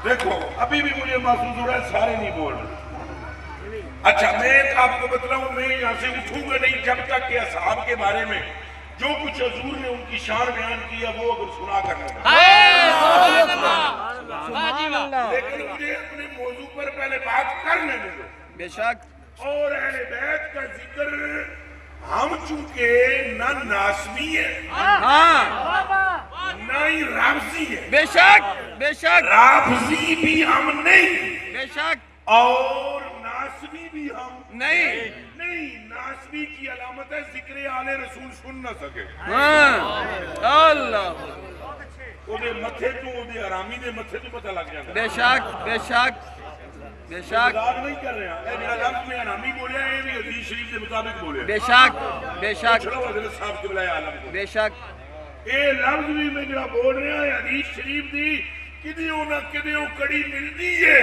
دیکھو ابھی بھی مجھے محسوس ہو رہا ہے سارے نہیں بول رہے. اچھا میں آپ کو بتلاؤں میں یہاں سے اٹھوں گا نہیں جب تک کہ اصحاب کے بارے میں جو کچھ حضور نے ان کی شان بیان کیا وہ اگر سنا کرنا لیکن مجھے اپنے موضوع پر پہلے بات کرنے دو. بے شک. اور اہل بیت کا ذکر ہم چونکہ نہ ناسبی ہے نہ ہی رافضی ہے. بے شک بے شک. رافضی بھی ہم نہیں بے شک. اور ناسبی بھی ہم نہیں. ناسبی کی علامت ہے ذکر آل رسول سن نہ سکے. اللہ. وہ دے متھے تو وہ دے حرامی دے متھے تو پتہ لگ جاتا. بے شک بے شک بے شک. مذاق نہیں کر رہے ہیں. اے میرا لفظ میں حرامی بولے ہیں یہ بھی حدیث شریف کے مطابق بولے. بے شک بے شک. چلو حضرت صاحب کے بلائے عالم کو. بے شک. اے لفظ بھی میں جڑا بول رہا ہے حدیث شریف دی کدیوں نہ کدیوں کڑی ملتی ہے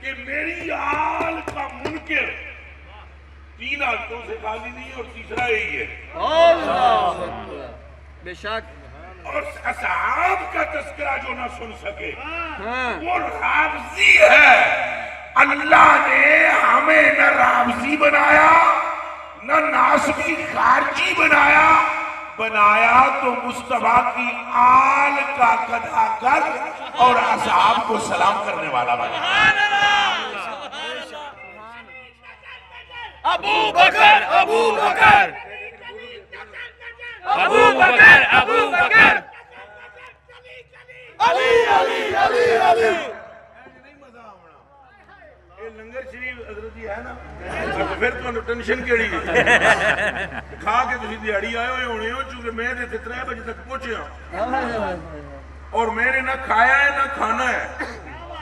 کہ میری آل کا منکر 3 حالتوں سے خالی نہیں اور تیسرا یہی ہے. اللہ. بے شک. اور اصحاب کا تذکرہ جو نہ سن سکے وہ رافضی ہے. اللہ نے ہمیں نہ رافضی بنایا نہ ناسبی خارجی بنایا تو مصطفیٰ کی آل کا قدا کر اور اصحاب کو سلام کرنے والا بنایا. ابو بکر ابو بکر ابو بکر ابو بکر علی علی علی علی. لنگر شریف حضرت جی ہے نا پھر تو ٹینشن کیڑی کھا کے تسی دیہڑی آئے ہوئے ہونے ہو چونکہ میں تے 3 بجے تک پہنچے اور میں نے نہ کھایا ہے نہ کھانا ہے.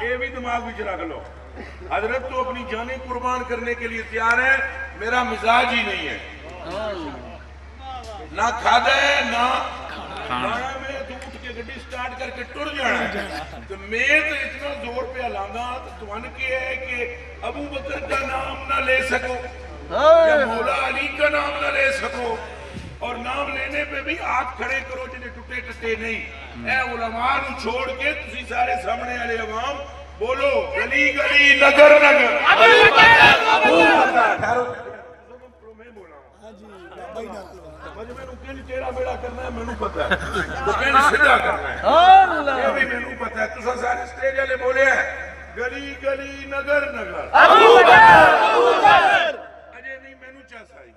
یہ بھی دماغ وچ رکھ لو. حضرت تو اپنی جانیں قربان کرنے کے لیے تیار ہے. میرا مزاج ہی نہیں ہے نہ کھادا ہے نہ کھانا. میں تو اٹھ کے گڈی سٹارٹ کر کے ٹر جانا ہے. تو میں تو اتنا زور پہ لانا تو تمہن کے ہے کہ ابو بکر کا نام نہ لے سکو یا مولا علی کا نام نہ لے سکو اور نام لینے پہ بھی ہاتھ کھڑے کرو جنہیں ٹوٹے ٹٹے نہیں. اے علماء نو چھوڑ کے تسی سارے سامنے والے عوام بولو گلی گلی نگر نگر ابو بکر ابو بکر. میں بولا ہوں میں کن تیرا بیڑا کرنا ہے میں پتہ ہے تو کن سیدھا کرنا ہے یہ بھی میں پتہ ہے. تسا سارے سٹیج والے بولے ہیں گلی گلی نگر نگر ابو بکر ابو بکر. اجے نہیں مینوں چاس آئی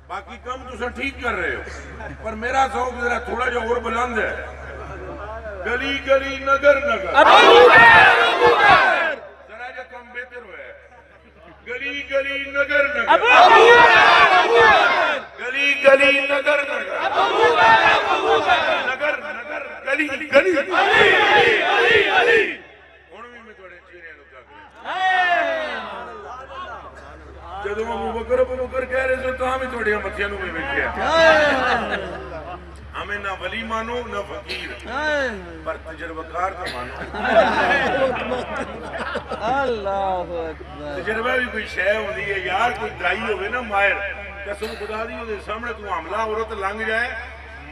باقی کم تسا ٹھیک کر رہے ہو پر میرا ذوق ذرا تھوڑا جو اور بلند ہے. گلی گلی نگر نگر ابو بکر ابو بکر. ذرا جو کم بہتر ہوئے گلی گلی نگر نگر ابو بکر ابو بکر. گلی گلی نگر نگر ابو بکر ابو بکر. نگر نگر گلی گلی علی علی علی علی. ہن بھی میں تھوڑے چہرے نوں تک جدوں ابو بکر ابو بکر کہہ رہے سو تاں بھی تھوڑے متھیاں نوں میں ویکھیا. ہمیں نہ ولی مانو نہ فقیر پر تجربہ کار تو مانو. اللہ اکبر. تجربہ بھی کوئی شے ہوندی ہے یار. کوئی دائی ہوئے نا ماہر قسم خدا دی دے سامنے تو حملہ عورت لنگ جائے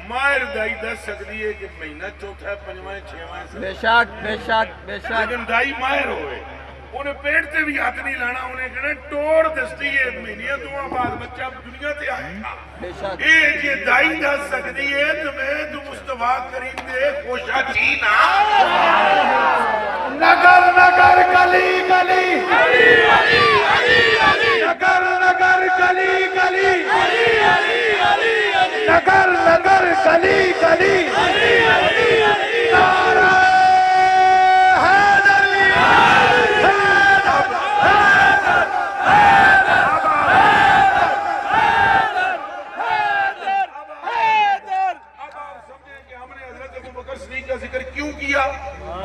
ماہر دائی دس سکتی ہے کہ مہینہ چوتھا ہے 5واں 6واں. بے شک بے شک بے شک. لیکن دائی ماہر ہوئے انہیں پیٹ تے بھی ہاتھ نہیں لانا. انہیں کہنا ٹوڑ دستی ہے مہینیاں 2 بعد بچہ دنیا تے آئے گا. بے شک. یہ دائی دس سکتی ہے تو میں تو مصطفیٰ کریم دے خوشا چینا نگر نگر گلی گلی علی علی علی علی. نگر نگر گلی گلی علی علی علی علی. نگر نگر گلی گلی علی علی علی. نعرہ حیدری ذکر کیوں کیا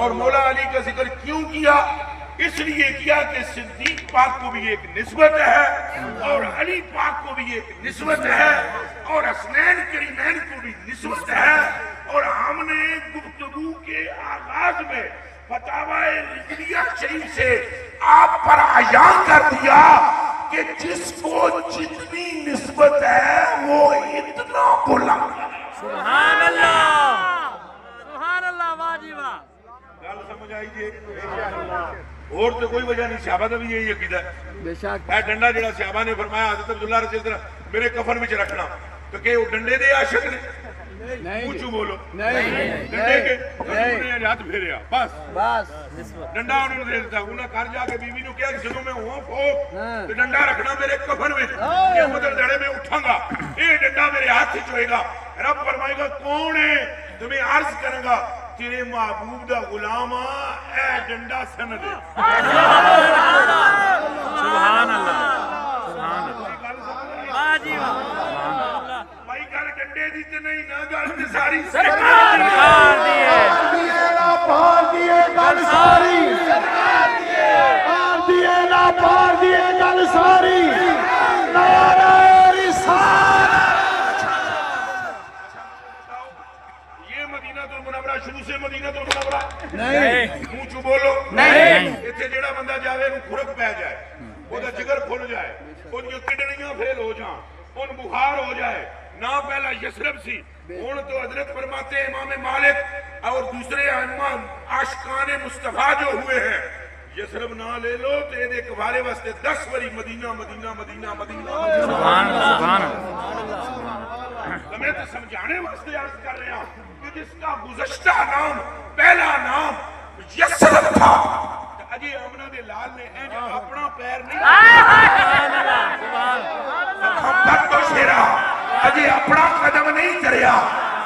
اور مولا علی کا ذکر کیوں کیا؟ اس لیے کیا کہ صدیق پاک کو بھی ایک نسبت ہے اور علی پاک کو بھی ایک نسبت ہے اور حسنین کریمین کو بھی نسبت ہے. اور ہم نے گفتگو کے آغاز میں فتاوی رضویہ شریف سے آپ پر عیان کر دیا کہ جس کو جتنی نسبت ہے وہ اتنا بلند. سبحان اللہ سبحان اللہ. واہ جی واہ. گل سمجھ آئی جی اور تو کوئی وجہ نہیں صحابہ کا بھی یہی عقیدہ ہے بے شک اے ڈنڈا جڑا صحابہ نے فرمایا حضرت عبداللہ رضی اللہ عنہ میرے کفن وچ رکھنا تو کہ وہ ڈنڈے دے عاشق نے نہیں پوچھو بولو نہیں ڈنڈے کے انہوں نے ہاتھ پھیریا بس بس ڈنڈا انہوں نے دے دیتا انہیں گھر جا کے بیوی نے کہا کہ جدوں میں ہوں فوق ہاں۔ تو ڈنڈا رکھنا میرے کفن میں یہ مدر دڑے میں اٹھاں گا یہ ڈنڈا میرے ہاتھ سے ہوئے گا رب فرمائے گا کون ہے تمہیں عرض کرے گا تیرے محبوب دا غلام اے ڈنڈا سن دے سبحان اللہ سبحان اللہ واہ جی واہ بھائی گل ڈنڈے دی تے نہیں نہ گل تے ساری سرکار دیے پار دیے گل ساری پار دیے نا پار دیے گل ساری نعرہ رسالت یہ مدینہ المنورہ شروع سے مدینہ المنورہ نہیں منہ چ بولو نہیں ایتھے جیڑا بندہ جاوے نو کھرک پہ جائے او دا جگر کھل جائے ان کی کڈنیاں فیل ہو جائیں ان بخار ہو جائے نہ پہلا یسرب سی ہن تو حضرت فرماتے ہیں امام مالک اور دوسرے ائمہ عاشقان مصطفیٰ جو ہوئے ہیں یسرب نہ لے لو تو یہ کفارے واسطے 10 وری مدینہ مدینہ مدینہ مدینہ سبحان اللہ سبحان اللہ تمہیں تو سمجھانے واسطے عرض کر رہے ہیں کہ جس کا گزشتہ نام پہلا نام یسرب تھا اجے آمنہ دے لال نے اپنا پیر نہیں محمد تو شیرہ اجے اپنا قدم نہیں کریا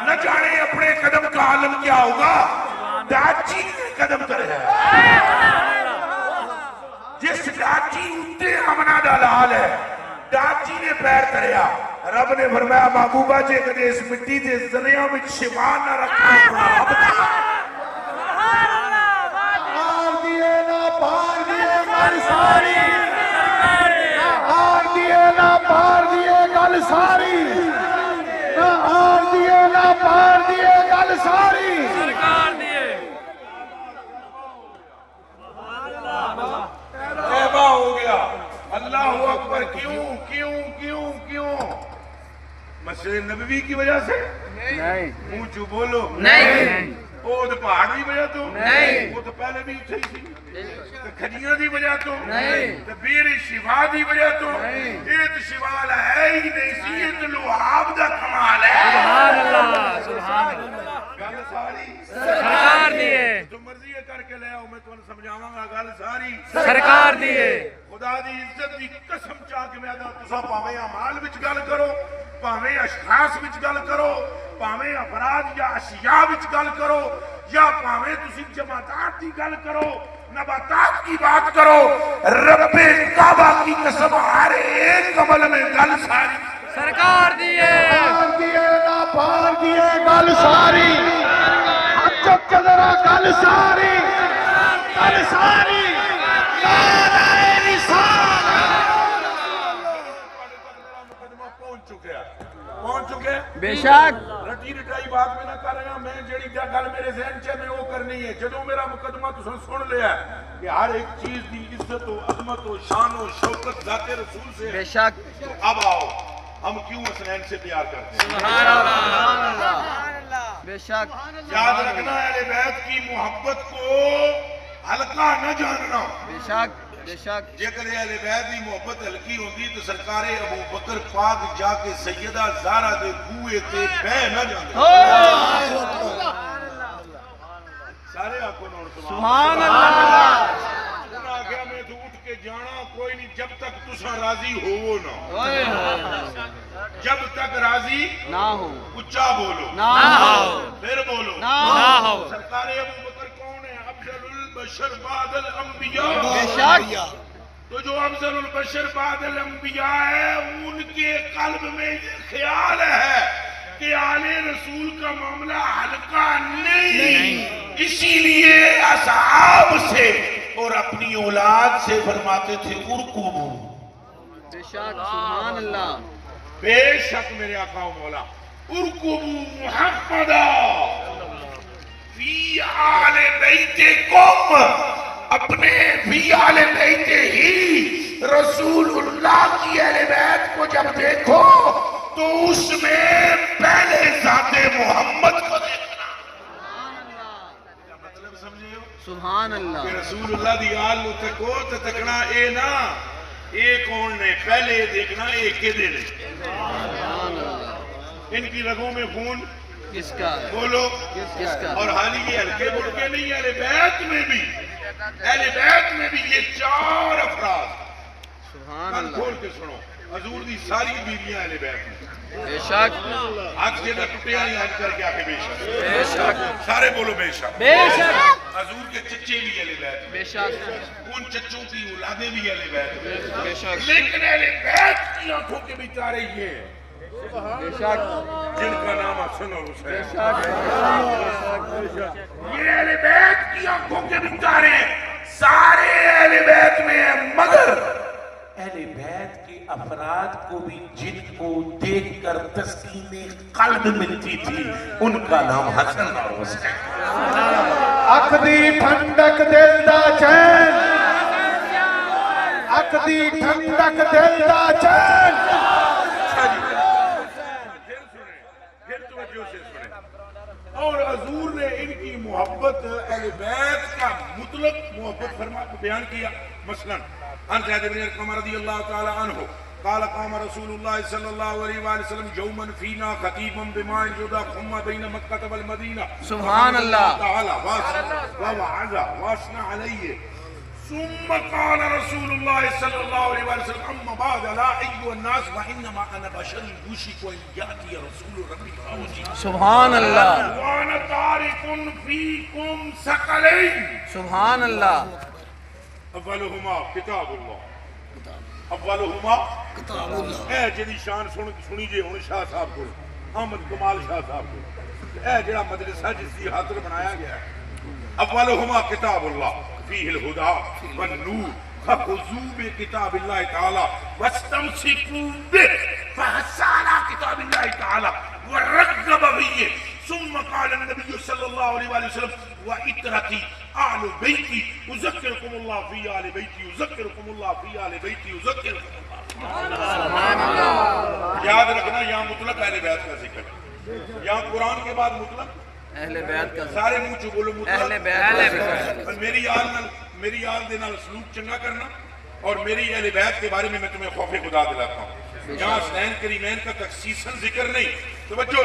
نہ جانے اپنے قدم کا عالم کیا ہوگا ڈاچی نے قدم کریا جس ڈاچی اتے آمنہ دا لال ہے ڈاچی نے پیر کریا رب نے فرمایا محبوبہ جے کدے اس مٹی دے زنیاں میں شفا نہ رکھنا اپنا رب دا پار دیے نا پار دیے گل ساری پار دیے نا پار دیے گل ساری پار دیے نا پار دیے گل ساری سرکار دیے تیبہ ہو گیا اللہ اکبر کیوں کیوں کیوں کیوں مسجد نبوی کی وجہ سے نہیں منہ چو بولو نہیں وہ تو پہاڑ کی وجہ تو نہیں وہ تو پہلے بھی اتھے ہی تھی کھجیاں دی وجہ تو نہیں بیر شفا دی وجہ تو یہ تو شفا ہے ہی نہیں سی یہ تو لوہاب دا کمال ہے سبحان اللہ سبحان اللہ گل ساری سرکار دیے تو مرضی ہے کر کے لے آؤ میں تمہیں سمجھاواں گا گل ساری سرکار دیے خدا دی عزت دی قسم چاہ کے میں دا تساں پاویں اعمال وچ گل کرو پاویں اشخاص وچ گل کرو پاویں افراد یا اشیاء وچ گل کرو یا پاویں تسی جماعتات دی گل کرو نباتات کی بات کرو رب کعبہ کی قسم ہر ایک عمل میں گل ساری سرکار دیے پار دیے نا پار دیے گل ساری چک کے ذرا گل ساری گل ساری نعرہ رسالت مقدمہ پہنچ چکے بے شک رٹی رٹائی بات میں نہ کر رہا میں جیڑی گل میرے ذہن چ میں وہ کرنی ہے جدوں میرا مقدمہ تساں سن لیا کہ ہر ایک چیز دی عزت و عظمت و شان و شوکت ذات رسول سے بے ہے شک تو اب آؤ ہم کیوں حسنین سے پیار کرتے ہیں سبحان اللہ بے شک یاد رکھنا اہل بیت کی محبت کو ہلکا نہ جاننا بے شک بے شک جے کہ اہل بیت کی محبت ہلکی ہوندی تو سرکار ابو بکر پاک جا کے سیدہ زہرا دے کوئے تے بہ نہ جاندے سارے آنکھوں نور سبحان اللہ انہاں آگیا میں تو اٹھ کے جانا کوئی نہیں جب تک تساں راضی ہو نہ جب تک راضی نہ ہو اچھا بولو نہ ہو پھر بولو نہ ہو سرکار ابو بکر کون ہے افضل البشر بعد الانبیاء بے شک تو جو افضل البشر بعد الانبیاء ہے ان کے قلب میں یہ خیال ہے کہ آل رسول کا معاملہ ہلکا نہیں اسی لیے اصحاب سے اور اپنی اولاد سے فرماتے تھے ارکبو بے شک سبحان اللہ بے شک میرے آقا و مولا ارکبو محمدہ فی آل بیتکم اپنے فی آل بیت ہی رسول اللہ کی اہل بیت کو جب دیکھو تو اس میں پہلے ذات محمد کو دیکھنا کیا مطلب سمجھے ہو سبحان کہ اللہ رسول اللہ دی آل نو تکو تے تکنا اے نا اے کون نے پہلے دیکھنا اے کدے نے سبحان اللہ ان کی رگوں میں خون کس کا ہے بولو کس کا اور حالی یہ ہلکے بڑکے نہیں اہل بیت میں بھی یہ 4 افراد سبحان کان اللہ کھول کے سنو حضور دی ساری بیویاں اہل بیت میں بے شک ہاتھ جیدہ ٹوٹیا نہیں ہاتھ کر کے آکے بے شک بے شک سارے بولو بے شک بے شک حضور کے چچے بھی اہل بیت میں بے شک ان چچوں کی اولادیں بھی اہل بیت میں بے شک لیکن اہل بیت کی آنکھوں کے بیچارے یہ ہیں بے شک جن کا نام حسن اور حسین بے یہ اہل بیت کی آنکھوں کے بیچارے سارے اہل بیت میں ہیں مگر اہل بیت کے افراد کو بھی جن کو دیکھ کر تسکین قلب ملتی تھی ان کا نام حسن اور حسین اکھ دی ٹھنڈک دل دا چین اکھ دی ٹھنڈک دل دا چین پھر توجہ سے سنیں اور حضور نے ان کی محبت اہل بیت کا مطلق محبت فرما بیان کیا مثلا عن زید بن ارقم رضی اللہ تعالی عنہ قال قام رسول اللہ صلی اللہ علیہ وآلہ وسلم یوما فینا خطیبا بما جدا خم بین مکہ والمدینہ سبحان اللہ تعالی ووعظ واسنا علیہ ثم قال رسول الله صلى الله عليه وسلم اما بعد لا ايها الناس وانما انا بشر يوشك ان ياتي رسول ربك فاوتي سبحان اللہ وانا تارك فيكم ثقلين سبحان اللہ اولهما کتاب اللہ اولهما کتاب اللہ اے جڑی شان سنی جے ہن شاہ صاحب کو احمد کمال شاہ صاحب کو اے جڑا مدرسہ جس دی خاطر بنایا گیا ہے اولهما کتاب اللہ فيه الهدى والنور فخذوا بكتاب الله تعالى واستمسكوا به فحث على كتاب الله تعالى ورغب به ثم قال النبي صلى الله عليه وسلم وإترتي أهل بيتي أذكركم الله في أهل بيتي أذكركم الله في أهل بيتي أذكركم الله یاد رکھنا یہاں مطلق اہل بیت کا ذکر یہاں قرآن کے بعد مطلق اہل بیت کا سارے منہ چو بولو اہل مطلق بیت میری آل دے نال سلوک چنگا کرنا اور میری اہل بیت کے بارے میں تمہیں خوف خدا دلاتا ہوں یہاں حسنین کریمین کا تخصیصاً ذکر نہیں توجہ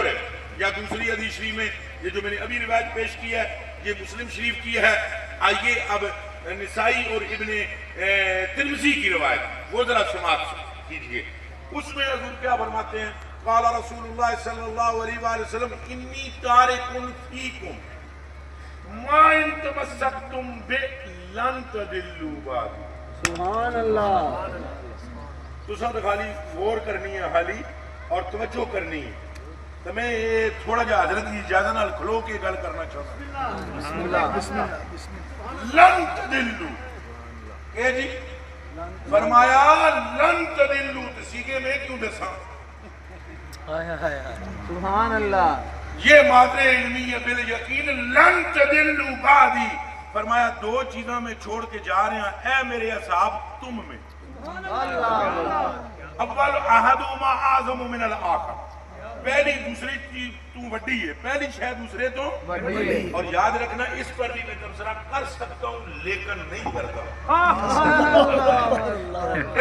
رہے یا دوسری حدیث شریف میں یہ جو میں نے ابھی روایت پیش کی ہے یہ مسلم شریف کی ہے آئیے اب نسائی اور ابن ترمذی کی روایت وہ ذرا سماعت کیجئے اس میں حضور کیا فرماتے ہیں قال رسول اللہ صلی اللہ علیہ وآلہ وسلم انی تارک فیکم ما ان تمسکتم بے لن تدلوا بعد سبحان اللہ تو سب خالی غور کرنی ہے خالی اور توجہ کرنی ہے تو میں تھوڑا جا حضرت کی اجازت نال کھلو کے گل کرنا چاہتا ہوں بسم اللہ لن تدلوا کہ جی فرمایا لن تدلوا تو سیکھے میں کیوں دساں سبحان اللہ یہ مادر علمی ہے بالیقین لن تدلوا بعدی فرمایا 2 چیزاں میں چھوڑ کے جا رہے ہیں اے میرے اصحاب تم میں اول احدہما اعظم من الاخر پہلی دوسری چیز تو وڈی ہے پہلی شاید دوسرے تو اور یاد رکھنا اس پر بھی میں تبصرہ کر سکتا ہوں لیکن نہیں کرتا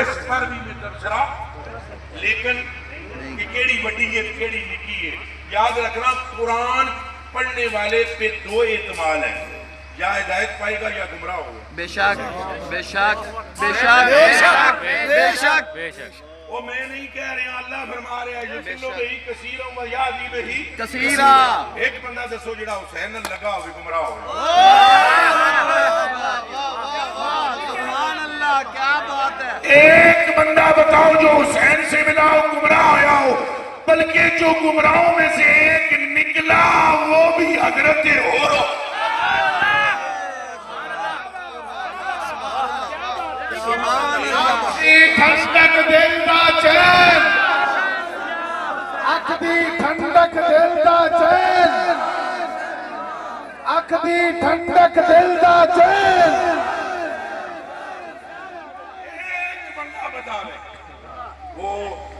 اس پر بھی میں تبصرہ لیکن کہ کیڑی وڈی ہے کیڑی نکی ہے یاد رکھنا قرآن پڑھنے والے پہ 2 احتمال ہیں یا ہدایت پائے گا یا گمراہ ہوگا بے شک بے شک بے شک بے شک بے شک بے شک وہ میں نہیں کہہ رہے ہیں اللہ فرما رہے ہیں یسلو بہی کثیرا و یادی بہی کثیرا ایک بندہ دسو جڑا حسین لگا ہوئے گمراہ ہوئے سبحان اللہ کیا بات ہے ایک بندہ بتاؤ جو حسین سے ملا ہو گمراہ ہویا ہو بلکہ جو گمراہوں میں سے ایک نکلا وہ بھی حضرت ہو ٹھنڈک دل دا چین اکھ دی ٹھنڈک دل دا چین اکھ دی ٹھنڈک دل دا چین ایک بندہ بتا رہے وہ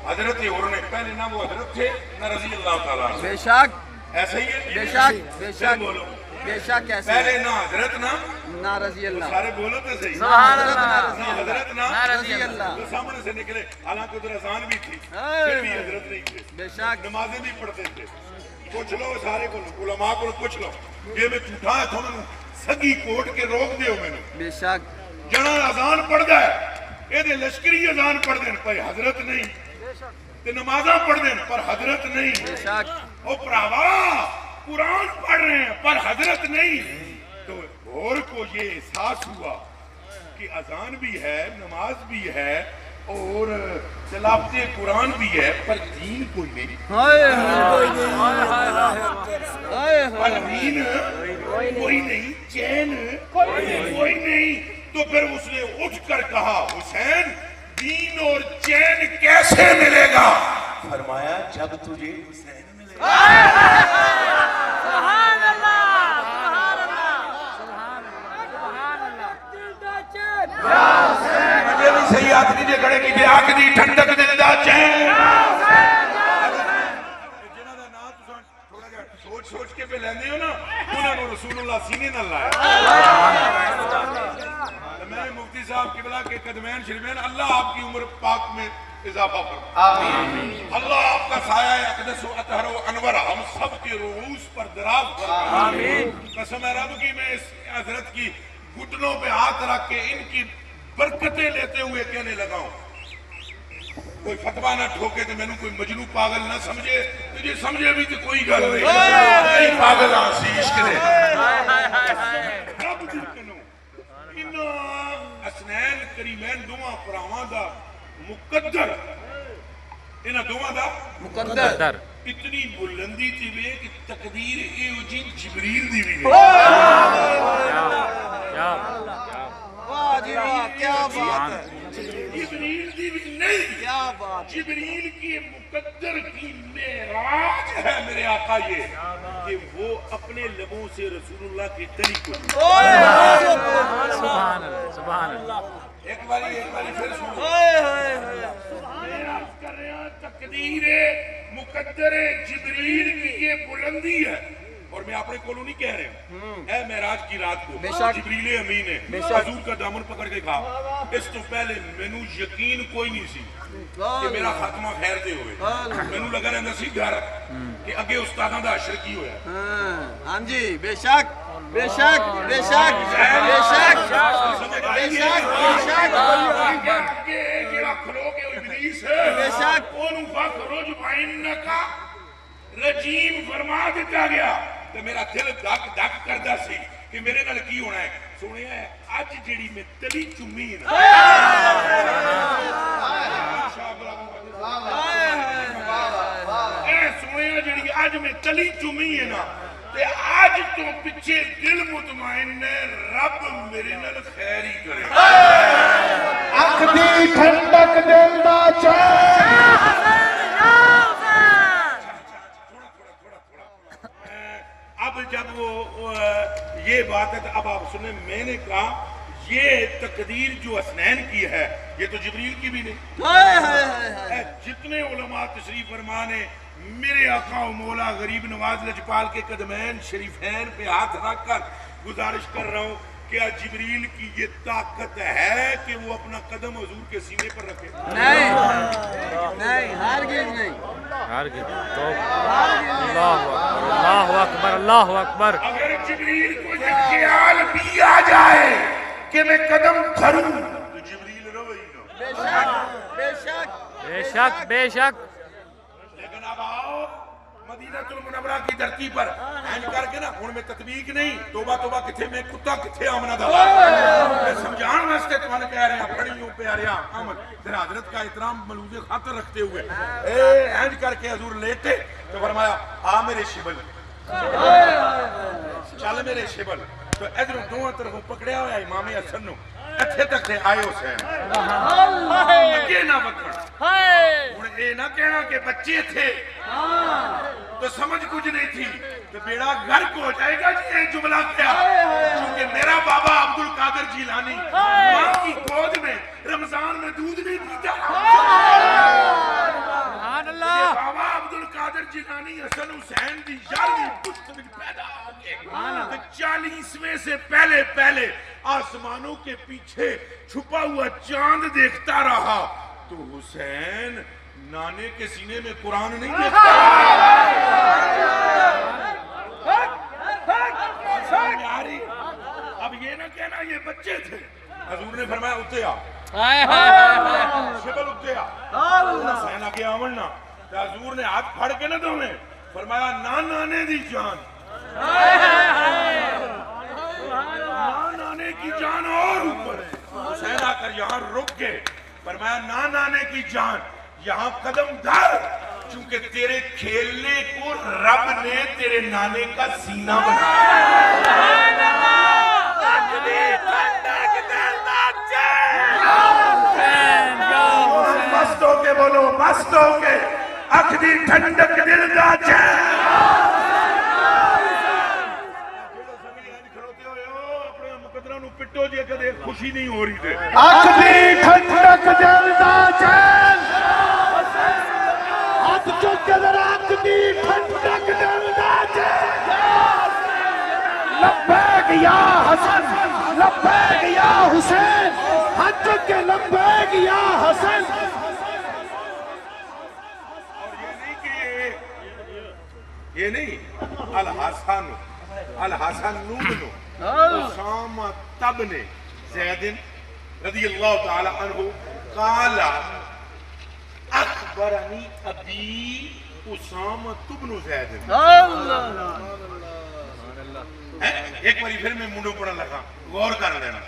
حضرت اور نے پہلے نہ وہ حضرت تھے نہ رضی اللہ تعالیٰ بے شک ایسا ہی ہے بے شک بے شک بولو بے شک ایسے پہلے نہ حضرت نہ رضی اللہ سارے بولو تو صحیح سبحان حضرت اللہ نہ حضرت نہ رضی اللہ تو سامنے سے نکلے حالانکہ ادھر اذان بھی تھی پھر بھی حضرت نہیں تھے بے شک نمازیں بھی پڑھتے تھے پوچھ لو سارے کو علماء کو پوچھ لو یہ میں جھوٹا ہے تھوڑا سگی کوٹ کے روک دیو میں بے شک جنا اذان پڑھ دے یہ لشکری اذان پڑھ دین پر حضرت نہیں تے نمازاں پڑھ دین پر حضرت نہیں بے شک او پراوا قرآن پڑھ رہے ہیں پر حضرت نہیں تو اور کو یہ احساس ہوا کہ اذان بھی ہے نماز بھی ہے اور تلاوت قرآن بھی ہے پر دین کوئی نہیں پر دین کوئی نہیں چین کوئی نہیں تو پھر اس نے اٹھ کر کہا حسین دین اور چین کیسے ملے گا فرمایا جب تجھے حسین ملے گا مجھے بھی صحیح آدمی جے کھڑے کی جے آنکھ دی ٹھنڈک دل دا چین جنہاں دا نام تساں تھوڑا جہا سوچ سوچ کے پہ لیندے ہو نا انہاں نو رسول اللہ سینے نہ لایا میں مفتی صاحب قبلہ کے قدمین شریفین اللہ آپ کی عمر پاک میں اضافہ فرمائے اللہ آپ کا سایہ اقدس و اطہر و انور ہم سب کے رؤوس پر دراز فرمائے قسم رب کی میں اس حضرت کی گھٹنوں پہ ہاتھ رکھ کے ان کی برکتیں لیتے ہوئے کہنے لگا ہوں کوئی فتوہ نہ ٹھوکے تو میں نے کوئی مجنو پاگل نہ سمجھے تجھے سمجھے بھی تو کوئی گل نہیں پاگل آنسی عشق نے رب جنکنوں انہاں اسنین کریمین دوہاں پراواں دا مقدر انہاں دوہاں دا مقدر اتنی بلندی تھی بھی کہ تقدیر ایو جی جبریل دی بھی واہ جی واہ کیا بات ہے جبریل دی بھی نہیں کیا بات جبریل کی مقدر کی معراج ہے میرے آقا یہ کہ وہ اپنے لبوں سے رسول اللہ کی تری کو سبحان اللہ سبحان اللہ ایک باری پھر سنو معراج کر رہے ہیں تقدیر مقدر جبریل کی یہ بلندی ہے اور میں اپنے کولوں نہیں کہہ رہے ہوں اے معراج کی رات کو جبریل امین نے حضور کا دامن پکڑ کے کہا اس تو پہلے مینوں یقین کوئی نہیں سی کہ میرا خاتمہ خیر دے ہوئے مینوں لگا رہندا سی ڈر کہ اگے استاداں دا اشر کی ہویا ہاں جی بے شک بے شک بے شک بے شک بے شک بے شک کہ جڑا کھلو کے ابلیس ہے بے شک اونوں فخرج بینکا رجیم فرما دیتا گیا تو میرا دل دھک دھک کردا سی کہ میرے نال کی ہونا ہے سنیا ہے اج جڑی میں تلی چومی ہے نا اے سنیا جڑی اج میں تلی چومی ہے نا تے آج تو پیچھے دل مطمئن ہے رب میرے نال خیر ہی کرے اکھ دی ٹھنڈک دل دا چین اب جب وہ یہ بات ہے تو اب آپ سنیں میں نے کہا یہ تقدیر جو حسنین کی ہے یہ تو جبریل کی بھی نہیں جتنے علماء تشریف فرما نے میرے آقا و مولا غریب نواز لجپال کے قدمین شریفین پہ ہاتھ رکھ کر گزارش کر رہا ہوں کیا جبریل کی یہ طاقت ہے کہ وہ اپنا قدم حضور کے سینے پر رکھے نہیں ہرگز نہیں اللہ اکبر اللہ اکبر اگر جبریل کو یہ خیال بھی آ جائے کہ میں قدم دھروں تو جبریل روئی نہ بے شک بے شک بے شک بے شک لیکن اب آؤ مدینہ المنورہ کی دھرتی پر اینج کر کے نا ہن میں تطبیق نہیں توبہ توبہ کتھے میں کتا کتھے آمنہ دلا میں سمجھان واسطے تمہیں کہہ رہے ہیں پڑھیوں پیاریا آمد پھر حضرت کا احترام ملوز خاطر رکھتے ہوئے اینج کر کے حضور لیٹے تو فرمایا آ میرے شبل چل میرے شبل تو ادھر دو طرفوں پکڑیا ہوا امام حسن نو اتھے تک تھے آئے حسین اگے نہ بکڑ ہن اے نہ کہنا کہ بچے تھے تو سمجھ کچھ نہیں تھی تو بیڑا غرق ہو جائے گا جی یہ جملہ کیا چونکہ میرا بابا عبد القادر جیلانی ماں کی گود میں رمضان میں دودھ نہیں پیتا سبحان اللہ بابا عبد القادر جنانی حسن حسین دی یارویں پشت میں پیدا ہو کے 40ویں سے پہلے آسمانوں کے پیچھے چھپا ہوا چاند دیکھتا رہا تو حسین نانے کے سینے میں قرآن نہیں دیکھتا اب یہ نہ کہنا یہ بچے تھے حضور نے فرمایا اٹھے آ شبل اٹھے آ حسین آگے آمنا حضور نے ہاتھ پھڑ کے نہ دو میں فرمایا نانے دی جان نانے کی جان اور اوپر ہے حسین آ کر یہاں رک گئے فرمایا نانے کی جان یہاں قدم دھر چونکہ تیرے کھیلنے کو رب نے تیرے نانے کا سینہ بنایا مست ہو کے بولو مست ہو کے اکھ دی ٹھنڈک دل دا چین اپنے مقدرہ نو پٹو جے کدے خوشی نہیں ہو رہی تھے اکھ دی ٹھنڈک دل دا چین ہاتھ چک کے ذرا اکھ دی ٹھنڈک دل دا چین لبیک یا حسن لبیک یا حسین ہاتھ چک کے لبیک یا حسن یہ نہیں الحسن بن اسامہ بن زید رضی اللہ تعالی عنہ قال اخبرنی ابی اسامہ بن زید ایک باری پھر میں منڈوں پڑھا لگا غور کر لینا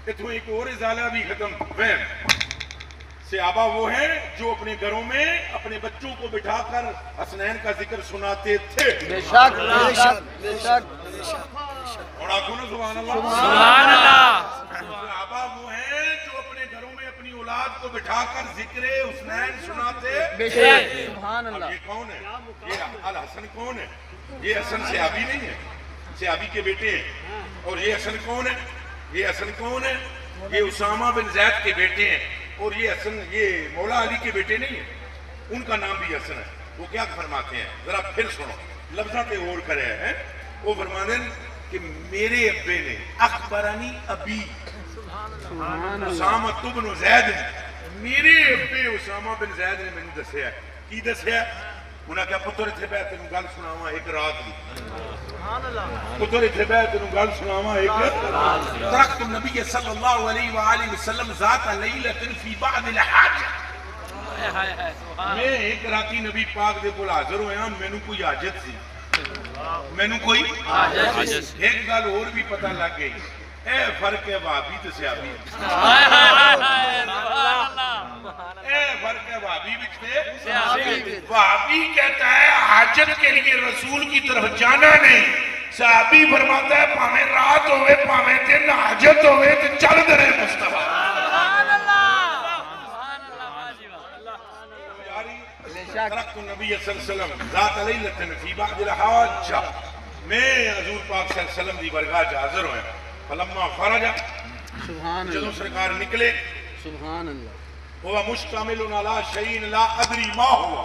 اتھو ایک اور ازالہ بھی ختم فہم صحابہ وہ ہیں جو اپنے گھروں میں اپنے بچوں کو بٹھا کر حسنین کا ذکر سناتے تھے بے شک بے شک بے شک اور آنکھوں نے سبحان اللہ سبحان اللہ صحابہ وہ ہیں جو اپنے گھروں میں اپنی اولاد کو بٹھا کر ذکر حسنین سناتے بے شک سبحان اللہ یہ کون ہے یہ الحسن کون ہے یہ حسن صحابی نہیں ہے صحابی کے بیٹے ہیں اور یہ حسن کون ہے یہ حسن کون ہے یہ اسامہ بن زید کے بیٹے ہیں اور یہ حسن یہ مولا علی کے بیٹے نہیں ہیں ان کا نام بھی حسن ہے وہ کیا فرماتے ہیں ذرا پھر سنو لفظہ پہ غور کرے ہیں وہ فرماتے ہیں کہ میرے ابے نے اخبرانی ابی اسامہ بن زید میرے ابے اسامہ بن زید نے میں دسیا کی دسیا انہاں کیا پتر اتھے بیعت تینوں گل سناواں ایک رات دی پتر اتھے بیعت تینوں گل سناواں ایک ترکت النبی صلی اللہ علیہ وآلہ وسلم ذات لیلۃ فی بعض الحاج میں ایک راتی نبی پاک دے کول حاضر ہویا مینوں کوئی حاجت سی مینوں کوئی حاجت ایک گل اور بھی پتہ لگ گئی اے فرق ہے وہابی تے صحابی اے فرق ہے وہابی بچتے وہابی کہتا ہے حاجت کے لیے رسول کی طرف جانا نہیں صحابی فرماتا ہے پاویں رات ہوئے پاویں دن حاجت ہوئے تو چل درے مصطفیٰ ترکت النبی صلی اللہ علیہ وسلم ذات لیلۃ فی بعض الحاج میں حضور پاک صلی اللہ علیہ وسلم دی برگاہ حاضر ہوئے فلما خرج سبحان جدو اللہ سرکار نکلے سبحان اللہ ہوا مشتمل علی شیء لا ادری ما ہوا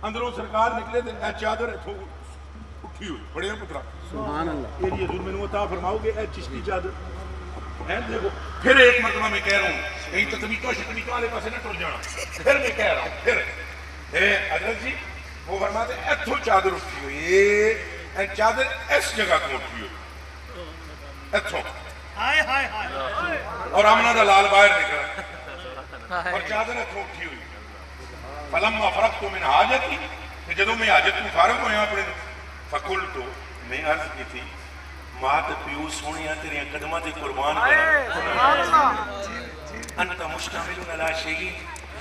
اندروں سرکار نکلے تے اے چادر اتھوں اٹھی ہوئی بڑے پترا سبحان اللہ یہ حضور میں نے عطا فرماؤ گے اے چشتی چادر ہے دیکھو پھر ایک مرتبہ میں کہہ رہا ہوں کہیں تطبیقوں شکمیتوں والے پاسے نہ ٹر جانا پھر میں کہہ رہا ہوں پھر اے حضرت جی وہ فرماتے ہیں اتھوں چادر اٹھی ہوئی اے چادر اس جگہ کو اٹھی ہوئی اتھوں اور آمنہ دا لال باہر نکلا اور چادر اتھوں اٹھی ہوئی فلما فرقت من حاجتی جدوں میں حاجت میں فارغ ہویا اپنے فقلتو میں عرض کی تھی مات پیو سونیاں تیریاں قدمہ تے قربان کرا انتا مشتمل علی شیء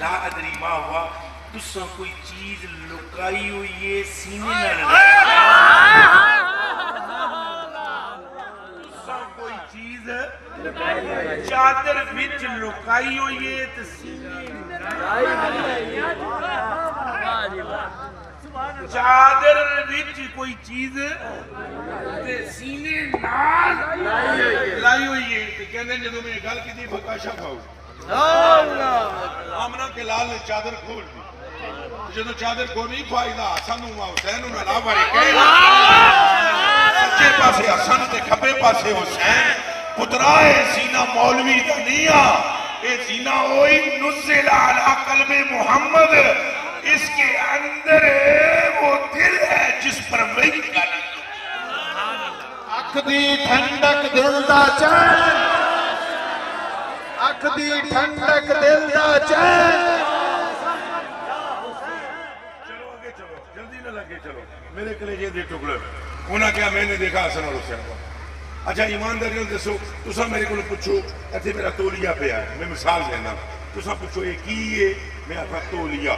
لا ادری ما ہوا تساں کوئی چیز لکائی ہوئی ہے سینے نہ لگائی تساں کوئی چیز چادر وچ لکائی ہوئی ہے تے سینے چادر وچ کوئی چیز تے سینے نال لائی ہوئی ہے تے کہندے جدوں میں گل کیتی فکاشا کھاؤ آمنہ کے لال نے چادر کھول دی جدو چادر کو نہیں فائدہ حسن و حسین نہ لا بارے کہے سچے پاسے حسن تے کھبے پاسے حسین پترائے سینہ مولوی دنیا اے سینہ ہوئی نزل علی قلب محمد اس کے اندر وہ دل ہے جس پر وحی کا اکھ دی ٹھنڈک دل دا چین اکھ دی ٹھنڈک دل دا چین چلو آگے چلو جلدی نہ لگے چلو میرے کلیجے دے ٹکڑے انہاں کیا میں نے دیکھا حسن اور حسین کو اچھا ایمانداری نال دسو تساں میرے کو پوچھو ایتھے میرا تولیہ پہ ہے میں مثال دینا تساں پوچھو یہ کی ہے میں آکھا تولیہ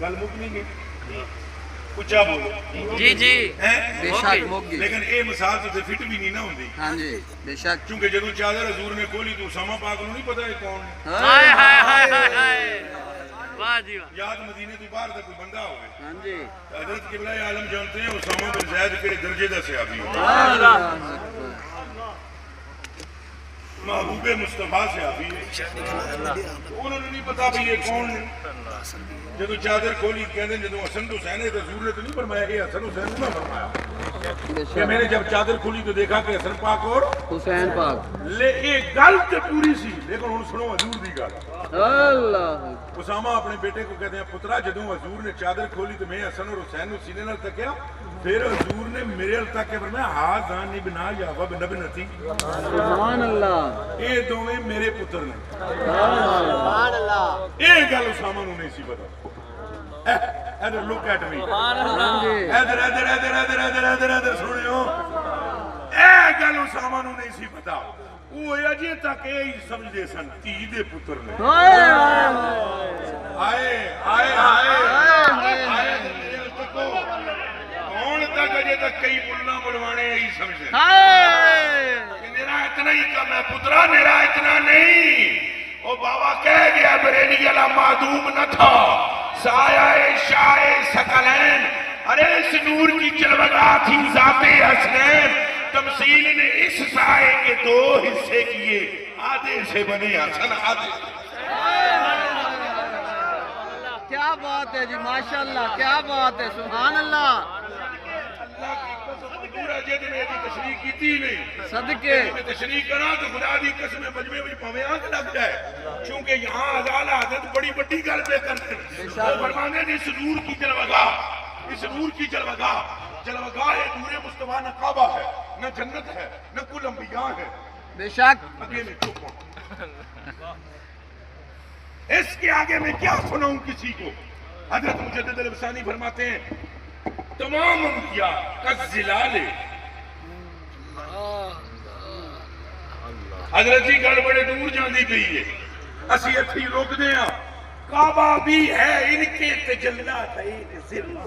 گل مکنی نہیں اچھا بولو جی جی بے شک موگی لیکن اے مثال تو فٹ بھی نہیں نہ ہوندی ہاں جی بے شک کیونکہ جدو چادر حضور نے کھولی تو اسامہ پاک نو نہیں پتا ہے کون ہے ہائے ہائے ہائے ہائے واہ جی واہ یاد مدینے تو باہر تک کوئی بندہ ہوئے ہاں جی حضرت قبلہ عالم جانتے ہیں اسامہ بن زید کے درجے دا صحابی ہو محبوب مصطفیٰ صحابی ہے انہوں نے نہیں پتا بھی یہ کون ہے جدو چادر کھولی کہتے ہیں جدو حسن حسین ہے حضور نے تو نہیں فرمایا یہ حسن حسین نے فرمایا کہ میں نے جب چادر کھولی تو دیکھا کہ حسن پاک اور حسین پاک لے ایک گل تے پوری سی لیکن ہن سنو حضور دی گل اللہ اسامہ اپنے بیٹے کو کہتے ہیں پترا جدوں حضور نے چادر کھولی تو میں حسن اور حسین نو سینے نال تکیا پھر حضور نے میرے ال تک فرمایا ہاذان ابن یعقوب ابن ابنتی سبحان اللہ اے دوویں میرے پتر نے سبحان اللہ اے گل اسامہ نو نہیں سی پتا ادھر لک ایٹ می ادھر سنیو اے گل اسامہ نو نہیں سی پتا وہ اجے تک یہی سمجھدے سن تھی دے پتر نے آئے آئے آئے آئے میرے تکو کون تک اجے تک کئی ملنا ملوانے یہی سمجھے کہ میرا اتنا ہی کم ہے پترا میرا اتنا نہیں وہ بابا کہہ گیا بریلی علا معدوم نہ تھا سایہ شاہ سکلین ارے اس نور کی جلوگاہ تھی ذات حسنین تمثیل نے اس سائے کے دو حصے کیے آدھے سے بنے حسن آدھے کیا بات ہے جی ماشاءاللہ کیا بات ہے سبحان اللہ اللہ کی قسم پورا جد میں دی تشریح کی تھی نہیں صدقے میں تشریح کرا تو خدا دی قسم مجمع میں پاویں آنکھ لگ جائے چونکہ یہاں ازالہ حضرت بڑی بڑی گل پہ کرتے ہیں وہ فرمانے ہیں اس نور کی جلوگاہ جلوگاہ ہے نور مصطفیٰ نہ کعبہ ہے نہ جنت ہے نہ کل انبیاء ہے بے شک آگے میں چپ ہوں اس کے آگے میں کیا سناؤں کسی کو حضرت مجدد الفسانی فرماتے ہیں تمام انبیاء کالظلال حضرت جی گڑ بڑے دور جاندی گئی ہے اسی اتھی روک دیں کعبہ بھی ہے ان کے تجلہ تئین ظل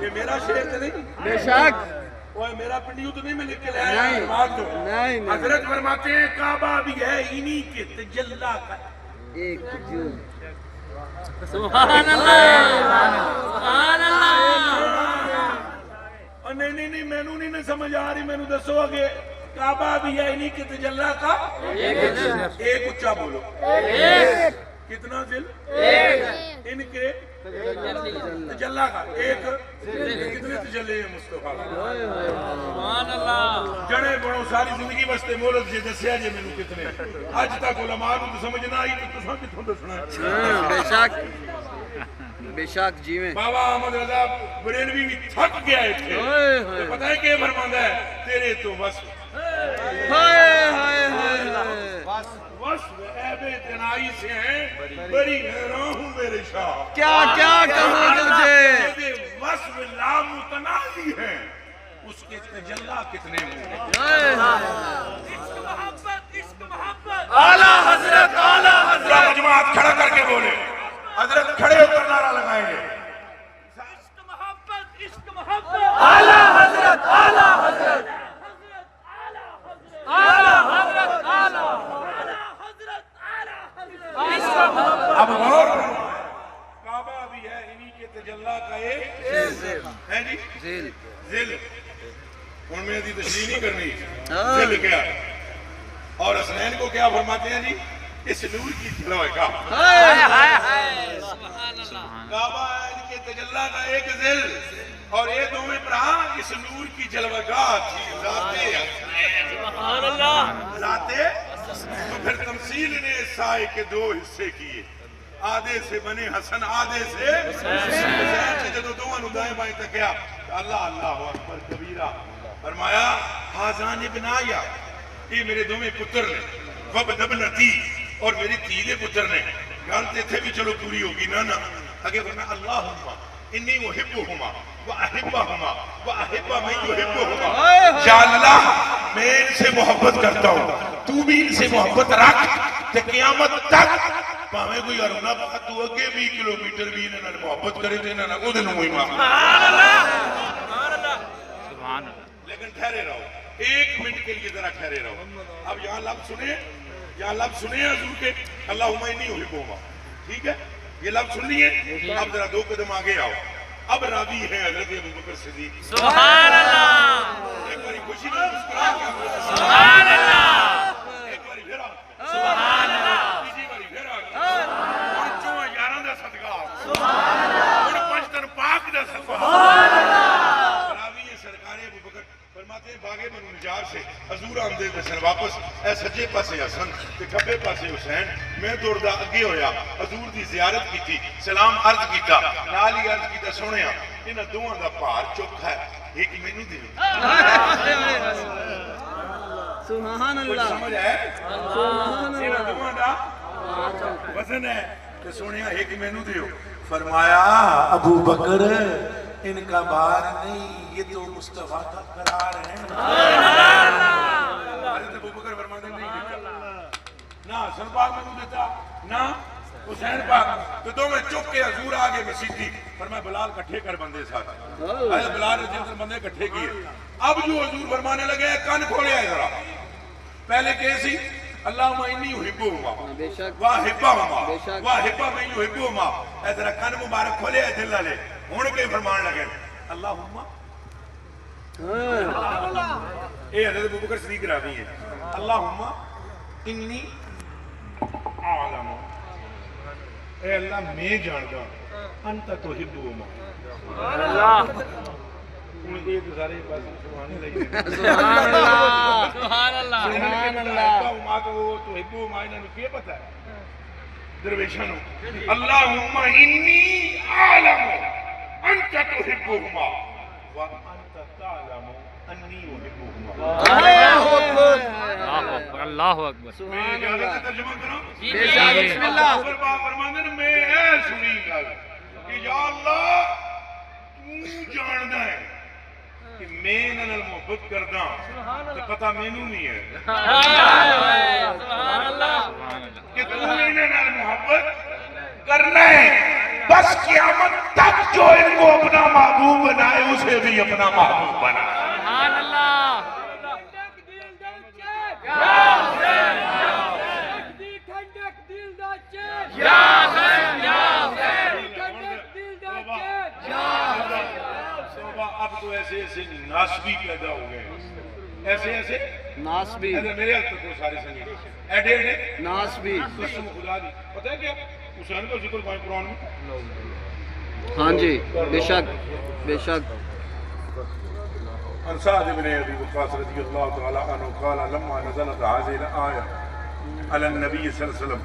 یہ میرا شعر تو نہیں بے شک وہ میرا پنڈیو تو نہیں میں لکھ کے لے آیا نہیں حضرت فرماتے ہیں کعبہ بھی ہے انہی کے تجلہ کا ایک جو سبحان اللہ سبحان اللہ نہیں میں نو نہیں سمجھ آ رہی میں نو دسو آگے کعبہ بھی ہے انہی کے تجلہ کا ایک اچھا بولو کتنا ذل ان کے تجلہ کا ایک کتنے تجلے ہیں مصطفیٰ سبحان اللہ جڑے بڑوں ساری زندگی بستے مولد جی دسیا جی میں نو کتنے آج تک علماء کو سمجھنا آئی تو تساں کتوں دسنا بے شک جیویں بابا احمد رضا بریلوی بھی تھک گیا ہے تھے تو پتہ ہے کہ فرماندا ہے تیرے تو وصف وصف عیب اتنائی سے ہیں بڑی حیران ہوں میرے شاہ کیا کہوں تجھے وصف لامتناہی ہیں اس کے تجلہ کتنے ہوں گے اعلیٰ حضرت مجموعات کھڑا کر کے بولے حضرت کھڑے ہو کر نعرہ لگائیں گے عشق محبت اعلیٰ حضرت اعلیٰ حضرت اب غور کعبہ بھی ہے انہی کے تجلہ کا ایک ہے جی ذل ان میں دی تشریح نہیں کرنی ذل کیا اور حسنین کو کیا فرماتے ہیں جی اس نور کی جلوہ ہائے ہائے ہائے سبحان اللہ کعبہ ہے ان کے تجلی کا ایک ذل اور یہ دونوں برا اس نور کی جلوہ گاہ تھی سبحان اللہ ذات تو پھر تمثیل نے سائے کے دو حصے کیے آدھے سے بنے حسن آدھے سے حسین سے جدو دو دائیں بائیں تکیا اللہ اللہ اکبر کبیرہ فرمایا حازان ابن آیا یہ میرے دو میں پتر نے وَبْنَبْنَتِي اور میری تیلے پتر نے گالتے تھے بھی چلو پوری ہوگی نا اگر فرمایا اللہم انی وحبہما وَأَحِبَّهُمَا وَأَحِبَّ مَنْ يُحِبُّهُمَا یا اللہ میں ان سے محبت کرتا ہوں تو بھی ان سے محبت رکھ کہ قیامت تک پاہمیں کوئی ارونا بات تو اگے 20 کلومیٹر بھی انہوں نے محبت کرے تھے انہوں نے وہ دنوں ہوئی ماں سبحان اللہ سبحان اللہ لیکن ٹھہرے رہو ایک منٹ کے لیے ذرا ٹھہرے رہو اب یہاں لفظ سنیں یہاں لفظ سنیں حضور کے اللہم انی احبہما ٹھیک ہے یہ لفظ سن لیے اب ذرا دو قدم آگے آؤ اب راوی ہے حضرت ابوبکر صدیق سبحان اللہ ایک باری خوشی میں مسکرا کے سبحان اللہ ایک باری پھر آؤ سبحان اللہ تیسری باری پھر آؤ اور چوہ یاران دا صدقہ سبحان اللہ اور پنجتن پاک دا صدقہ سبحان اللہ راوی ہے سرکار ابوبکر فرماتے ہیں باغے بنو نجار سے حضور آمدے دسن واپس اے سجے پاسے حسن تے کھبے پاسے حسین میں دوڑدا اگے ہویا حضور دی زیارت کی تھی سلام عرض کیتا نال ہی عرض کیتا سونیا انہاں دوواں دا بھار چوکھا ہے ایک مینوں دے سبحان اللہ سمجھ ہے انہاں دوواں دا وزن ہے کہ سونیا ایک مینوں دیو فرمایا ابو بکر ان کا بار نہیں یہ تو مصطفیٰ کا قرار ہے حضرت ابو بکر فرماتے نہیں دیتا نہ حسن پاک میں دیتا نہ حسین پاک تو دو میں چک کے حضور آگے مسیحی فرمایا بلال کٹھے کر بندے ساتھ حضرت بلال نے جن بندے کٹھے کیے اب جو حضور فرمانے لگے کان کھولے آئے ذرا پہلے کیسی اللہم انی احبہما واحبہما واحبہ من یحبہما اے ذرا کان مبارک کھولے آئے دل لے ہون کے فرمان لگے اللہم اے حضرت ابوبکر صدیق راوی ہے اللہم انی اعلم اے اللہ میں جانتا انت تحبہما اللہ ان ایک سارے پاس سبحان اللہ سبحان اللہ سبحان اللہ سبحان اللہ تو تحبہما انہوں نے کیا پتا ہے درویشانوں اللہم انی اعلم انت تحبہما وانت تعلم انی احبہما اللہ اکبر میں اجازت ترجمہ کروں بسم اللہ فرماندن میں اے سنی گل کہ یا اللہ تو جاندا ہے کہ میں انہاں نال محبت کردا تے پتہ مینوں نہیں ہے سبحان اللہ کہ تو انہاں نال محبت کرنا ہے بس قیامت تک جو ان کو اپنا محبوب بنائے اسے بھی اپنا محبوب بنائے سبحان اللہ اب تو ایسے ایسے ناسبی پیدا ہو گئے ایسے ایسے ناسبی میرے حال تک وہ سارے سنگی ایڈے ایڈے ناسبی قسم خدا دی پتہ ہے کیا حسین کا ذکر کوئی قرآن میں ہاں جی بے شک بے شک عن سعد بن ابي وقاص رضي الله تعالى عنه قال لما نزلت هذه الآية على النبي صلى الله عليه وسلم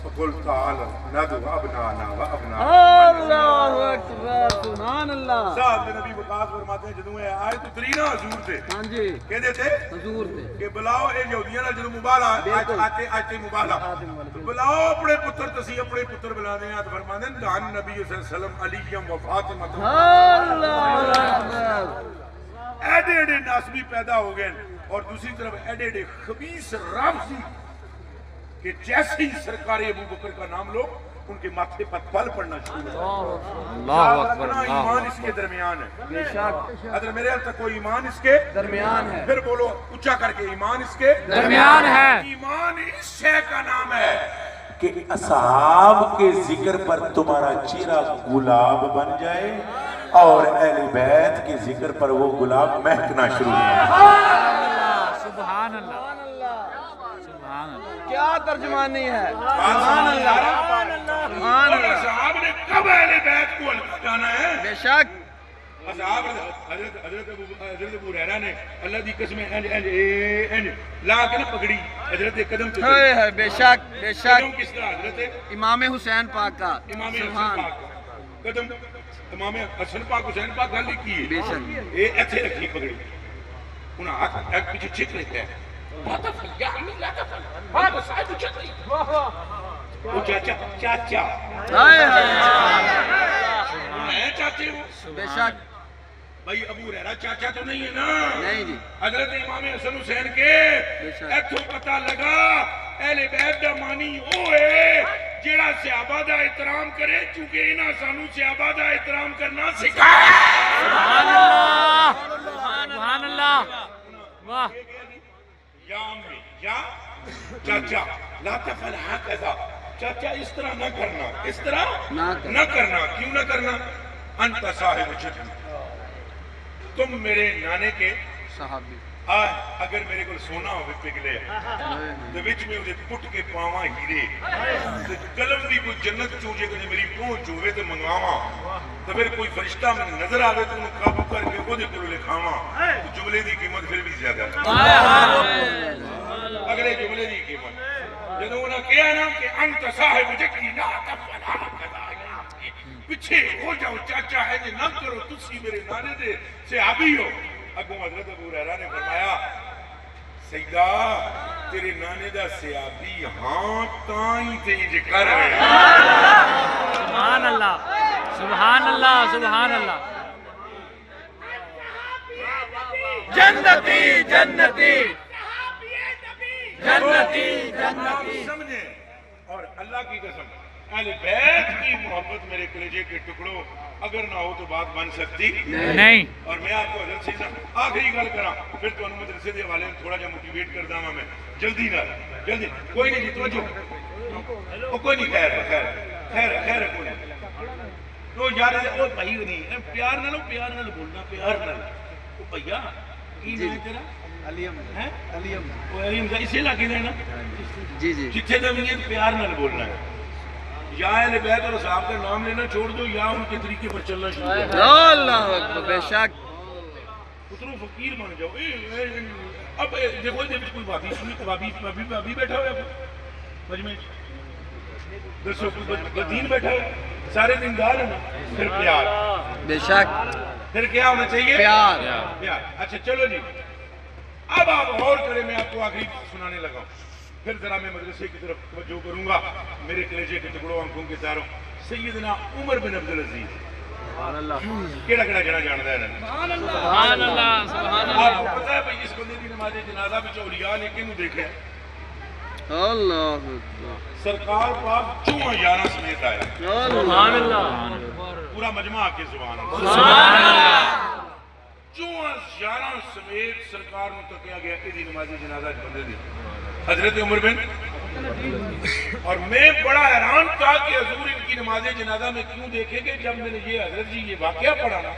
فقلت تعالى ندعو ابناءنا وابناء اللہ اکبر سبحان اللہ سعد بن ابی وقاص فرماتے ہیں جدوں یہ آیت اتری نا حضور سے ہاں جی کہتے تھے حضور دے کہ بلاؤ اے یہودیاں نال جدوں مبالغہ آتے مبالغہ بلاؤ اپنے پتر تسی اپنے پتر بلا دیں تو فرماتے ہیں دان نبی صلی اللہ علیہ وسلم علی و فاطمہ اللہ اکبر ایڈے ایڈے ناسبی پیدا ہو گئے اور دوسری طرف ایڈے ایڈے خبیث رافضی کہ جیسے ہی سرکار ابو بکر کا نام لو ان کے ماتھے پر پل پڑنا شروع ہے اللہ اکبر ایمان اس کے درمیان ہے بے شک اگر میرے حال تک کوئی ایمان اس کے درمیان ہے پھر بولو اچھا کر کے ایمان اس کے درمیان ہے ایمان اس شے کا نام ہے کہ اصحاب کے ذکر پر تمہارا چہرہ گلاب بن جائے اور اہل بیت کے ذکر پر وہ گلاب مہکنا شروع ہو سبحان اللہ سبحان اللہ کیا کیا ترجمانی ہے سبحان اللہ سبحان اور اللہ اصحاب نے کب اہل بیت کو ہلکا جانا ہے؟ بے شک اصحاب حضرت ابو ہریرہ نے اللہ دی قسم انج لا کے نہ پکڑی حضرت قدم تے ہے بے شک بے شک قدم کس طرح حضرت امام حسین پاک کا امام حسن سبحان پاک کا قدم امام حسن پاک حسین پاک گل کی ہے بے شک اے ایتھے رکھی پکڑی انہاں ہاتھ ایک پیچھے چھک لیتے ہیں لا تفعل یا عمی لا تفعل ہاں بس آئے تو چھک لی وہ چاچا ہائے ہائے ہیں چاچے وہ بے شک بھائی ابو ہریرہ چاچا تو نہیں ہے نا نہیں جی حضرت امام حسن حسین کے ایتھوں پتہ لگا اہل بیت دا مانی او ہے جیڑا صحابہ دا احترام کرے چونکہ انہاں سانو صحابہ دا احترام کرنا سکھایا سبحان اللہ سبحان اللہ واہ یا امی یا چاچا لا تفعل ہکذا چاچا اس طرح نہ کرنا اس طرح نہ کرنا کیوں نہ کرنا انت صاحب جد تم میرے نانے کے صحابی اگر میرے کو سونا ہوئے پگلے تو وچ میں اسے پٹ کے پاواں ہیرے تو قلم دی کوئی جنت چوجے کہ میری پہنچ ہوئے تو منگواواں تو پھر کوئی فرشتہ میں نظر آوے تو انہوں قابو کر کے وہ دے کو لکھاواں تو جملے دی قیمت پھر بھی زیادہ اگلے جملے دی قیمت جدو انہوں نے کہا نا کہ انت صاحب جکی لا تفعل ہکذا پیچھے ہو جاؤ چاچا ہے نہ کرو تسی میرے نانے دے صحابی ہو اگوں حضرت ابو ہریرہ نے فرمایا سیدہ تیرے نانے دا صحابی ہاں تائیں تے انج کر رہے سبحان اللہ سبحان اللہ سبحان اللہ جنتی جنتی جنتی جنتی سمجھیں اور اللہ کی قسم اہل بیت کی محبت میرے کلیجے کے ٹکڑوں اگر نہ ہو تو بات بن سکتی نہیں اور میں آپ کو حضرت سیدہ آخری گل کرا پھر تو مدرسے دے والے تھوڑا جا موٹیویٹ کر داں میں جلدی نہ جلدی کوئی نہیں جی توجہ کوئی نہیں خیر کوئی نہیں تو یار وہ بھائی نہیں پیار نہ بولنا پیار نہ وہ بھیا کی نام تیرا علیم کا اسے علاقے میں نا جی جی جتھے زمین پیار نہ بولنا ہے یا اہل بیت اور صحابہ کا نام لینا چھوڑ دو یا ان کے طریقے پر چلنا شروع کرو اللہ اکبر بے شک اترو فقیر بن جاؤ اب دیکھو یہ کوئی بابی سنی تو بابی بیٹھا ہوا ہے مجمع دسو کوئی دین بیٹھا ہے سارے دن گال ہے نا پھر پیار بے شک پھر کیا ہونا چاہیے پیار اچھا چلو جی اب آپ غور کریں میں آپ کو آخری سنانے لگا ہوں پھر ذرا میں مدرسے کی طرف توجہ کروں گا میرے کلیجے کے ٹکڑوں آنکھوں کے تاروں سیدنا عمر بن عبدالعزیز کیڑا جنا جاندا ہے سبحان اللہ سبحان اللہ آپ کو پتہ ہے بھئی اس بندے کی نماز جنازہ وچ اولیاء نے کینوں دیکھا اللہ اکبر سرکار پاک 11 سمیت آئے سبحان اللہ پورا مجمع کے سبحان اللہ سبحان اللہ 11 سمیت سرکار نو تکیا گیا کہ نماز جنازہ بندے دی حضرت عمر بن اور میں بڑا حیران تھا کہ حضور ان کی نماز جنازہ میں کیوں دیکھیں گے جب میں نے یہ حضرت جی یہ واقعہ پڑھا نا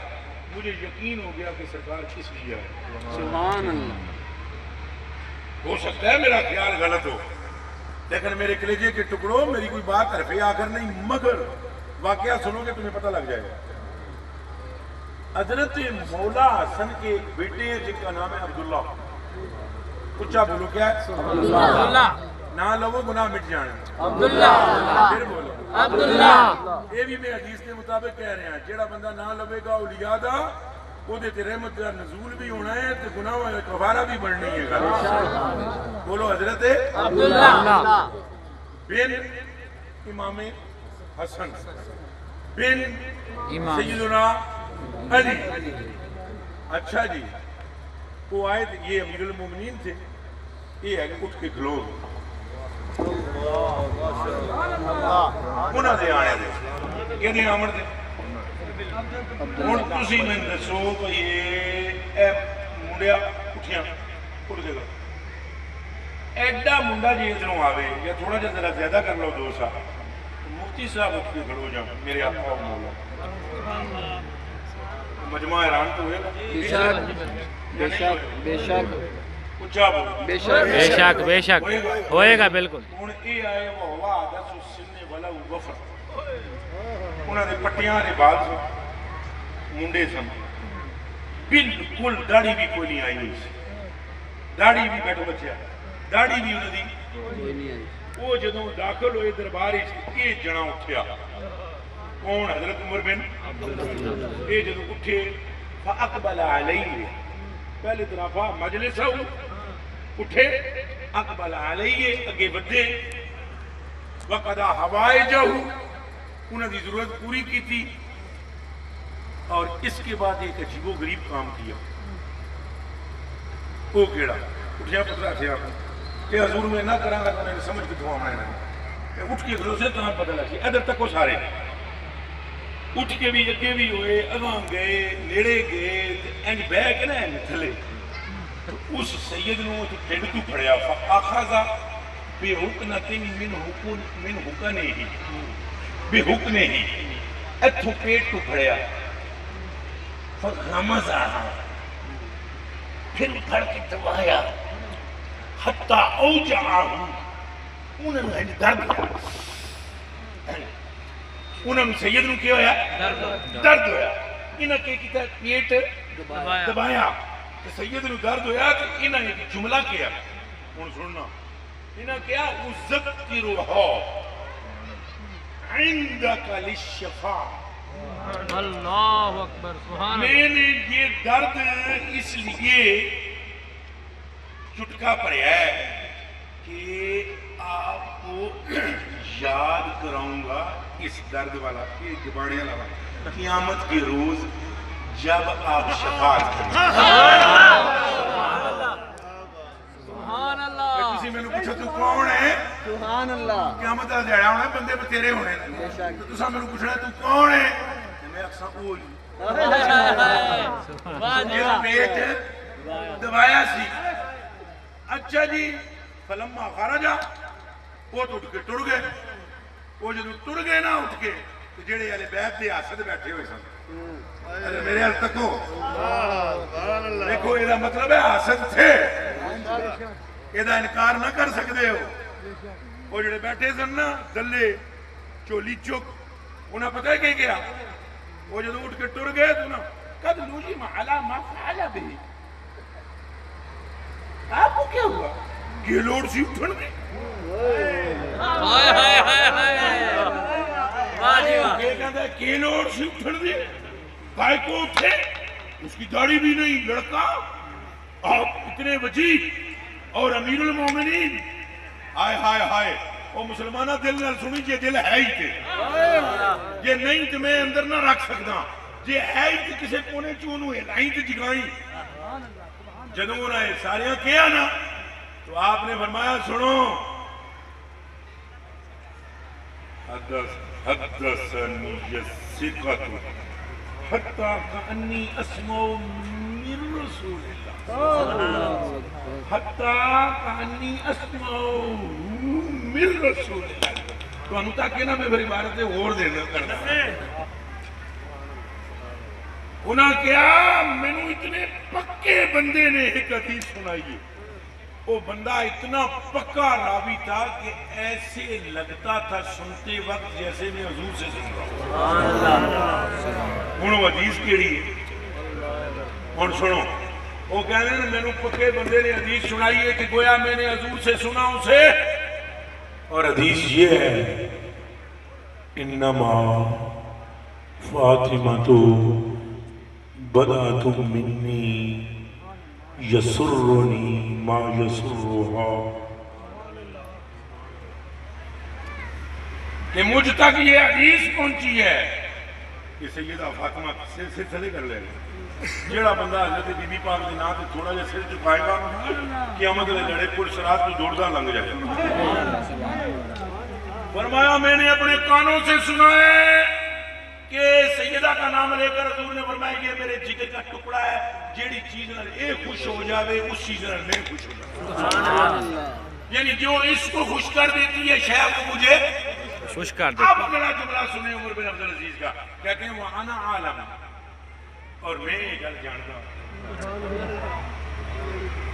مجھے یقین ہو گیا کہ سرکار کس لیے آئے سبحان اللہ ہو سکتا ہے میرا خیال غلط ہو لیکن میرے کلیجے کے ٹکڑوں میری کوئی بات حرف آ کر نہیں مگر واقعہ سنو گے تمہیں پتہ لگ جائے گا حضرت مولا حسن کے ایک بیٹے ہیں جن کا نام ہے عبداللہ اچھا بولو کیا ہے عبداللہ نہ لو گناہ مٹ جانے عبداللہ پھر بولو عبداللہ یہ بھی میں حدیث کے مطابق کہہ رہے ہیں جیڑا بندہ نہ لوے گا اولیاء دا وہ دیتے رحمت کا نزول بھی ہونا ہے تو گناہ کفارہ بھی بڑھنی ہے گا بولو حضرت عبداللہ بن امام حسن بن امام سیدنا علی اچھا جی وہ آئے تھے یہ امیر المومنین تھے یہ ہے کہ اٹھ کے کھلو انہاں دے آنے دے کہ دے آمن دے ہن تسی میں دسو کہ اے منڈیا اٹھیاں اٹھ جائے گا ایڈا منڈا جی ادھروں آوے یا تھوڑا جہا ذرا زیادہ کر لو دو سا مفتی صاحب اٹھ کے کھڑو جاؤ میرے آقا و مولا مجمع حیران تو ہوئے گا بے شک بے شک اچا بول بے شک بے شک بے شک ہوئے گا بالکل ہوں یہ آئے وہ وعدہ سن والا وفر انہوں نے پٹیاں نے بال سن منڈے سن بالکل داڑھی بھی کوئی نہیں آئی ہوئی سی داڑھی بھی بیٹھو بچیا داڑھی بھی انہوں دی وہ جدوں داخل ہوئے دربار یہ جنا اٹھیا کون حضرت عمر بن یہ جدوں اٹھے فاقبل علیہ پہلے طرف مجلس ہو اٹھے اقبل علیہ اگے بدے وقضا حوائجہ انہوں نے ضرورت پوری کی تھی اور اس کے بعد ایک عجیب و غریب کام کیا وہ کیڑا اٹھیا پترا تھے آپ کہ حضور میں نہ کرا گا تو میں نے سمجھ کے دعا میں نے اٹھ کے گھروں سے تمہیں پتہ لگی ادھر تک وہ سارے اٹھ کے بھی اگے بھی ہوئے اگاں گئے نیڑے گئے انج بہ کے نا تھلے اس سید نو ٹھنڈ تو پھڑیا فاخذا بے حکمت من حکمہ ہی بے حکمہ ہی اتھو پیٹ تو پھڑیا فغمزا پھر پھڑ کے دبایا حتی اوجعہو انہوں نے درد انہوں نے سید نو کیا ہویا درد ہویا انہوں نے کیا پیٹ دبایا سید نو درد ہویا تو انہوں نے جملہ کیا انہوں سننا انہوں نے کیا اذکرہا عندک للشفاء اللہ اکبر سبحان میں نے یہ درد اس لیے چٹکا پڑیا ہے کہ آپ کو یاد کراؤں گا اس درد والا یہ دبانے والا قیامت کے روز جب آپ شفاعت کریں سبحان اللہ کسی میں نے پوچھا تو کون ہے سبحان اللہ قیامت کا جڑا ہونا بندے پہ تیرے ہونے تو تسا میں نے پوچھنا تو کون ہے میں اکثر اوہی میرا پیٹ دبایا سی اچھا جی فلما خرجا وہ تو اٹھ کے ٹر گئے وہ جب ٹر گئے نا اٹھ کے تو جڑے والے بیت دے حسد بیٹھے ہوئے سن میرے حال تکو دیکھو یہ مطلب ہے حسد تھے یہ انکار نہ کر سکتے ہو وہ جڑے بیٹھے سن نا دلے چولی چک انہیں پتہ ہے کہ کیا وہ جب اٹھ کے ٹر گئے تو نا قد لوجی محلا ما فعلا بھی آپ کو کیا ہوا یہ لوڑ سی اٹھن گئے یہ کہتا ہے کہ لوڑ سی اٹھن گئے کائے کو اٹھے اس کی داڑھی بھی نہیں لڑکا آپ اتنے وجیب اور امیر المومنین ہائے ہائے ہائے وہ مسلمانہ دل نہ سنی جے دل ہے ہی تھے یہ نہیں تو میں اندر نہ رکھ سکتا جے ہے ہی تھے کسے کونے چونوں ہے لائیں تو جگائیں جدوں رہے ساریاں کیا نا تو آپ نے فرمایا سنو حدثنی الثقۃ حتی کانی اسمع من رسول اللہ حتی کانی اسمع من رسول اللہ تو انہوں تک کہ نا میں بھری بارتے اور دینا کرنا انہاں کیا میں نے اتنے پکے بندے نے ایک حدیث سنائیے وہ بندہ اتنا پکا راوی تھا کہ ایسے لگتا تھا سنتے وقت جیسے میں حضور سے سن رہا ہوں انہوں حدیث کیڑی ہے اور سنو وہ کہنے ہیں میں نے پکے بندے نے حدیث سنائی ہے کہ گویا میں نے حضور سے سنا اسے اور حدیث یہ ہے انما فاطمہ تو بدأت منی یسرنی ما یسرہا کہ مجھ تک یہ حدیث پہنچی ہے کہ سیدہ فاطمہ سے چلے کر لے گا جیڑا بندہ حضرت بی بی پاک کے نام سے تھوڑا جا سر چکائے گا قیامت کے لڑے پل صراط کو دوڑتا لنگ جائے گا فرمایا میں نے اپنے کانوں سے سنا ہے کہ سیدہ کا نام لے کر حضور نے فرمایا یہ میرے جگر کا ٹکڑا ہے جیڑی چیز نہ اے خوش ہو جاوے اس چیز نہ میں خوش ہو جاوے یعنی جو اس کو خوش کر دیتی ہے شیخ کو مجھے خوش کر دیتی آپ اگلا جملہ سنیں عمر بن عبدالعزیز کا کہتے ہیں وَأَنَا عَالَمَ اور میں یہ گل جانتا ہوں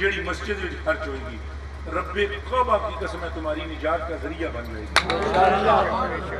جیڑی مسجد وچ خرچ ہوئے گی رب کعبہ کی قسم ہے تمہاری نجات کا ذریعہ بن جائے گی